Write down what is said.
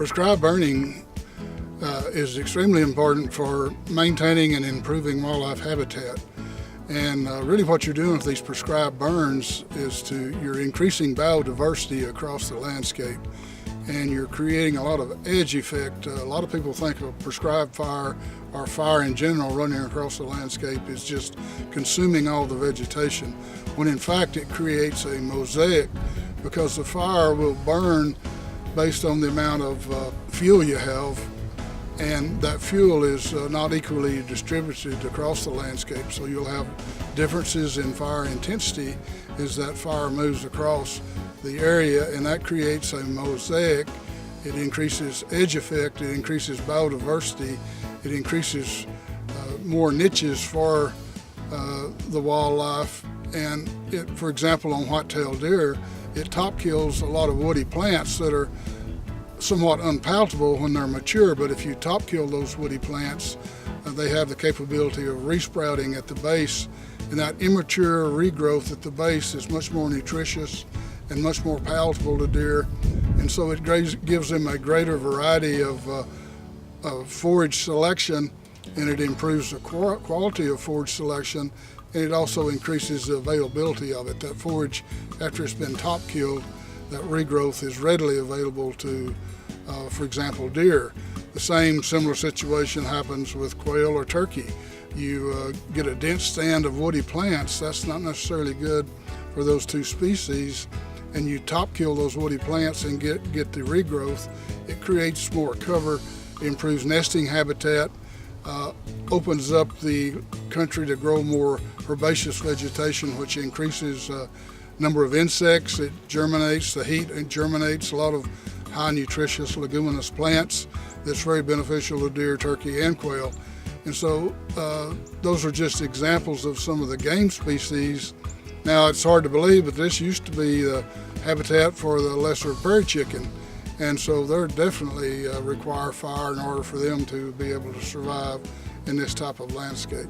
Prescribed burning is extremely important for maintaining and improving wildlife habitat. And really what you're doing with these prescribed burns is you're increasing biodiversity across the landscape, and you're creating a lot of edge effect. A lot of people think of prescribed fire or fire in general running across the landscape is just consuming all the vegetation, when in fact it creates a mosaic, because the fire will burn based on the amount of fuel you have, and that fuel is not equally distributed across the landscape, so you'll have differences in fire intensity as that fire moves across the area, and that creates a mosaic. It increases edge effect, it increases biodiversity, it increases more niches for the wildlife, and for example on white-tailed deer, it top kills a lot of woody plants that are somewhat unpalatable when they're mature, but if you top kill those woody plants, they have the capability of resprouting at the base, and that immature regrowth at the base is much more nutritious and much more palatable to deer, and so it gives them a greater variety of forage selection, and it improves the quality of forage selection, and it also increases the availability of it. That forage, after it's been top killed, that regrowth is readily available to, for example, deer. The same similar situation happens with quail or turkey. You get a dense stand of woody plants, that's not necessarily good for those two species, and you top kill those woody plants and get the regrowth. It creates more cover, improves nesting habitat, opens up the country to grow more herbaceous vegetation, which increases number of insects. It germinates, the heat it germinates a lot of high nutritious leguminous plants that's very beneficial to deer, turkey, and quail. And so those are just examples of some of the game species. Now it's hard to believe, but this used to be the habitat for the lesser prairie chicken, and so they definitely require fire in order for them to be able to survive in this type of landscape.